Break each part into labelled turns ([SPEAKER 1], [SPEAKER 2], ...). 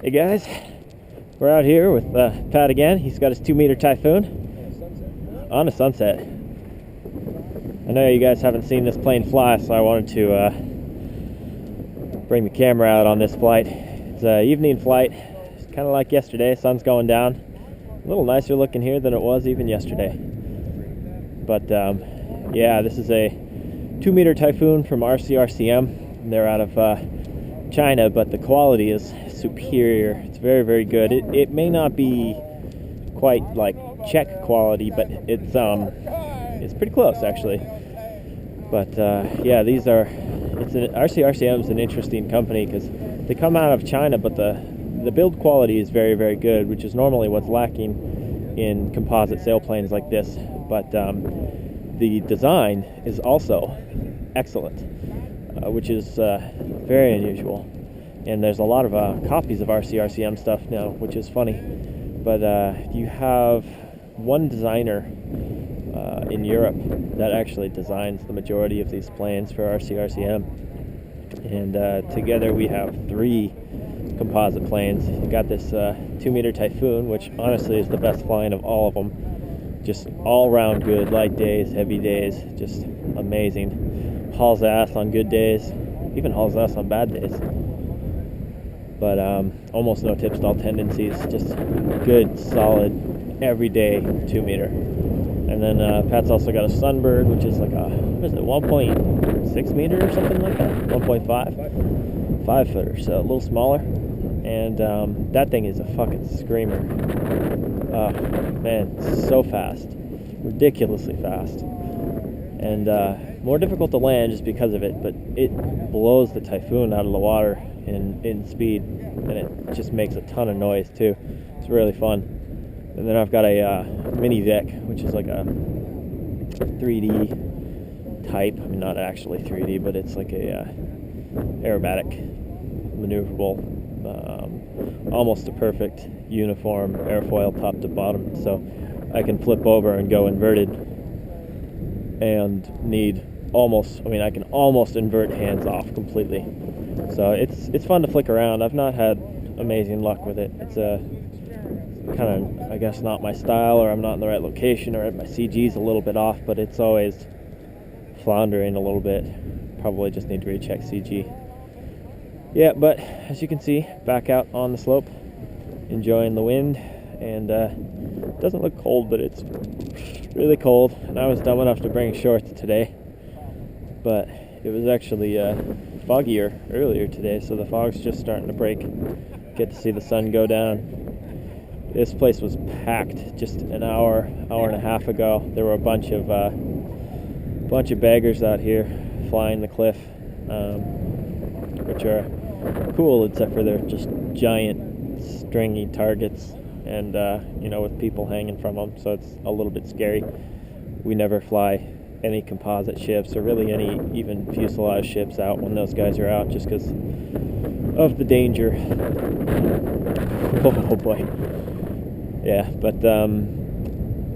[SPEAKER 1] Hey guys, we're out here with Pat again. He's got his 2-meter Typhoon on a sunset. I know you guys haven't seen this plane fly, so I wanted to bring the camera out on this flight. It's an evening flight, it's kind of like yesterday. Sun's going down. A little nicer looking here than it was even yesterday. But yeah, this is a 2-meter Typhoon from RCM. They're out of China, but the quality is superior. It's very, very good. It may not be quite like Czech quality, but it's pretty close actually. But yeah, RCM is an interesting company because they come out of China, but the build quality is very, very good, which is normally what's lacking in composite sailplanes like this. But the design is also excellent, which is very unusual. And there's a lot of copies of RCM stuff now, which is funny. But you have one designer in Europe that actually designs the majority of these planes for RCM. And together we have 3 composite planes. You got this 2-meter Typhoon, which honestly is the best flying of all of them. Just all-round good, light days, heavy days, just amazing. Hauls ass on good days, even hauls ass on bad days. But almost no tip stall tendencies, just good, solid, everyday 2-meter. And then Pat's also got a Sunbird, which is like a, what is it, 1.6 meter or something like that? 1.5? 5 footer, so a little smaller. And that thing is a fucking screamer. Oh, man, it's so fast. Ridiculously fast. And more difficult to land just because of it, but it blows the Typhoon out of the water in speed, and it just makes a ton of noise too. It's really fun. And then I've got a mini Vic, which is like a 3D type. I mean, not actually 3D, but it's like a aerobatic, maneuverable, almost a perfect uniform airfoil top to bottom. So I can flip over and go inverted, and I can almost invert hands off completely. So it's fun to flick around. I've not had amazing luck with it. It's kind of, I guess, not my style, or I'm not in the right location, or my CG's a little bit off, but it's always floundering a little bit. Probably just need to recheck CG. Yeah, but as you can see, back out on the slope, enjoying the wind, and it doesn't look cold, but it's really cold. And I was dumb enough to bring shorts today, but it was actually foggier earlier today, so the fog's just starting to break. Get to see the sun go down. This place was packed just an hour and a half ago. There were a bunch of baggers out here flying the cliff, which are cool, except for they're just giant stringy targets, and with people hanging from them, so it's a little bit scary. We never fly any composite ships, or really any even fuselage ships out when those guys are out, just because of the danger. Oh boy. Yeah, but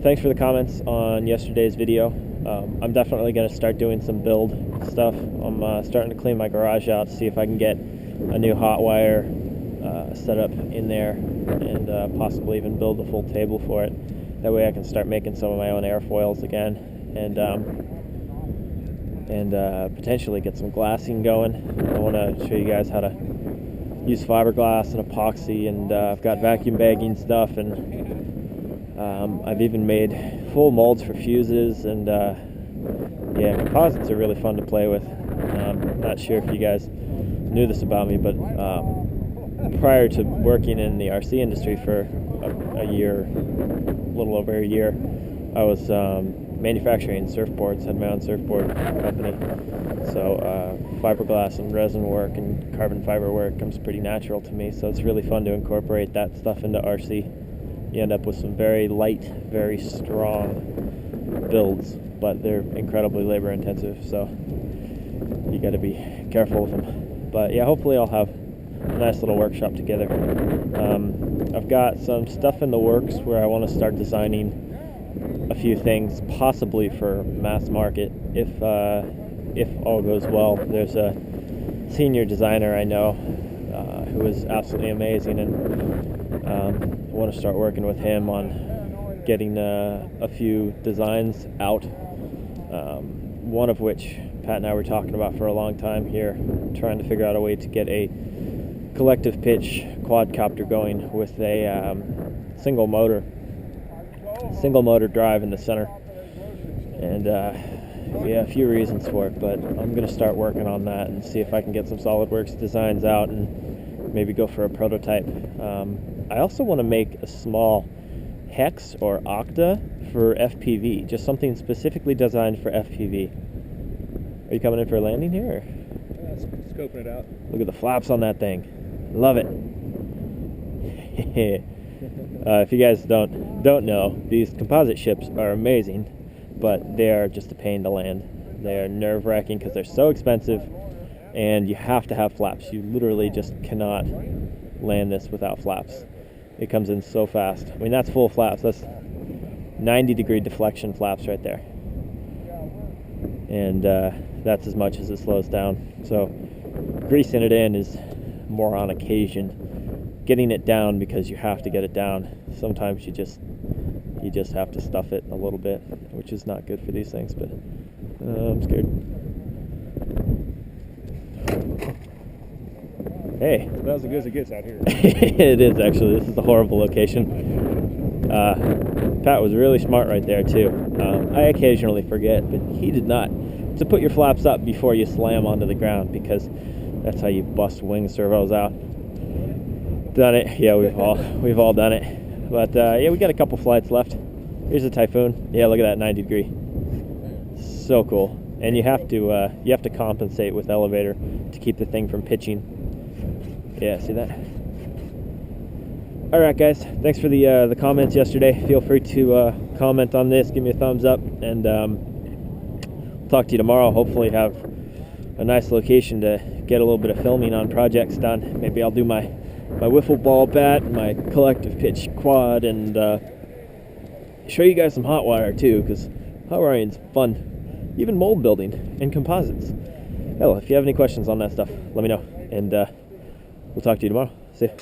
[SPEAKER 1] thanks for the comments on yesterday's video. I'm definitely going to start doing some build stuff. I'm starting to clean my garage out to see if I can get a new hot wire set up in there, and possibly even build a full table for it. That way I can start making some of my own airfoils again, and potentially get some glassing going. I want to show you guys how to use fiberglass and epoxy, and I've got vacuum bagging stuff, and I've even made full molds for fuses, and yeah, composites are really fun to play with. Not sure if you guys knew this about me, but prior to working in the RC industry for a little over a year, I was manufacturing surfboards, had my own surfboard company. So fiberglass and resin work and carbon fiber work comes pretty natural to me, so it's really fun to incorporate that stuff into RC. You end up with some very light, very strong builds, but they're incredibly labor intensive, so you got to be careful with them. But yeah, hopefully I'll have a nice little workshop together. I've got some stuff in the works where I want to start designing a few things, possibly for mass market, if all goes well. There's a senior designer I know who is absolutely amazing, and I want to start working with him on getting a few designs out. One of which Pat and I were talking about for a long time here, trying to figure out a way to get a collective pitch quadcopter going with a single motor drive in the center. And yeah, a few reasons for it, but I'm going to start working on that and see if I can get some SolidWorks designs out and maybe go for a prototype. I also want to make a small hex or octa for FPV, just something specifically designed for FPV. Are you coming in for a landing here? Or?
[SPEAKER 2] Yeah, scoping it out.
[SPEAKER 1] Look at the flaps on that thing. Love it. If you guys don't know, these composite ships are amazing, but they are just a pain to land. They are nerve-wracking because they're so expensive, and you have to have flaps. You literally just cannot land this without flaps. It comes in so fast. I mean, that's full flaps. That's 90-degree deflection flaps right there. And that's as much as it slows down. So greasing it in is more on occasion. Getting it down because you have to get it down. Sometimes you just have to stuff it a little bit, which is not good for these things, but I'm scared. Hey.
[SPEAKER 2] That's as good as it gets out here.
[SPEAKER 1] It is, actually. This is a horrible location. Pat was really smart right there, too. I occasionally forget, but he did not. To put your flaps up before you slam onto the ground, because that's how you bust wing servos out. Done it. Yeah, we've all done it. But yeah, we got a couple flights left. Here's a Typhoon. Yeah, look at that 90 degree. So cool. And you have to compensate with elevator to keep the thing from pitching. Yeah, see that? All right, guys. Thanks for the comments yesterday. Feel free to comment on this. Give me a thumbs up, and talk to you tomorrow. Hopefully, have a nice location to get a little bit of filming on projects done. Maybe I'll do my wiffle ball bat, my collective pitch quad, and show you guys some hot wire too, because hot wiring's fun. Even mold building and composites. Hell, if you have any questions on that stuff, let me know, and we'll talk to you tomorrow. See ya.